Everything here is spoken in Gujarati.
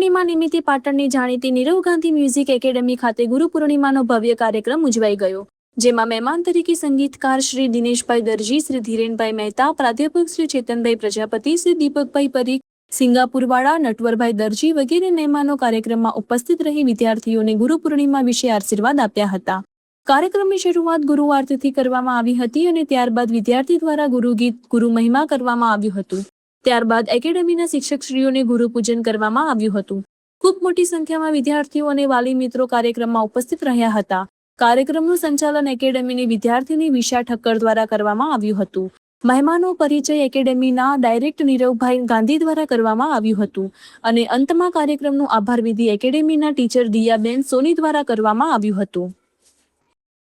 પૂર્ણિમા નિમિત્તે પાટણની જાણીતી નીરવ ગાંધી મ્યુઝિક એકેડમી ખાતે ગુરુ પૂર્ણિમાનો ભવ્ય કાર્યક્રમ ઉજવાઈ ગયો, જેમાં મહેમાન તરીકે સંગીતકાર શ્રી દિનેશભાઈ દરજી, શ્રી ધીરેનભાઈ મહેતા, પ્રાધ્યાપક શ્રી ચેતનભાઈ પ્રજાપતિ, શ્રી દીપકભાઈ પરીખ, સિંગાપુરવાળા, નટવરભાઈ દરજી વગેરે મહેમાનો કાર્યક્રમમાં ઉપસ્થિત રહી વિદ્યાર્થીઓને ગુરુ પૂર્ણિમા વિશે આશીર્વાદ આપ્યા હતા। કાર્યક્રમની શરૂઆત ગુરુ આરતીથી કરવામાં આવી હતી અને ત્યારબાદ વિદ્યાર્થી દ્વારા ગુરુગીત, ગુરુ મહિમા કરવામાં આવ્યું હતું। ત્યારબાદ એકેડમીના શિક્ષકશ્રીઓને ગુરુ પૂજન કરવામાં આવ્યું હતું। ખૂબ મોટી સંખ્યામાં વિદ્યાર્થીઓ અને વાલી મિત્રો કાર્યક્રમમાં ઉપસ્થિત રહ્યા હતા। કાર્યક્રમનું સંચાલન એકેડમીની વિદ્યાર્થીની વિશા ઠક્કર દ્વારા કરવામાં આવ્યું હતું। મહેમાનો પરિચય એકેડમીના ડાયરેક્ટર નીરવભાઈ ગાંધી દ્વારા કરવામાં આવ્યું હતું અને અંતમાં કાર્યક્રમનું આભાર વિધિ એકેડમીના ટીચર દિયાબેન સોની દ્વારા કરવામાં આવ્યું હતું।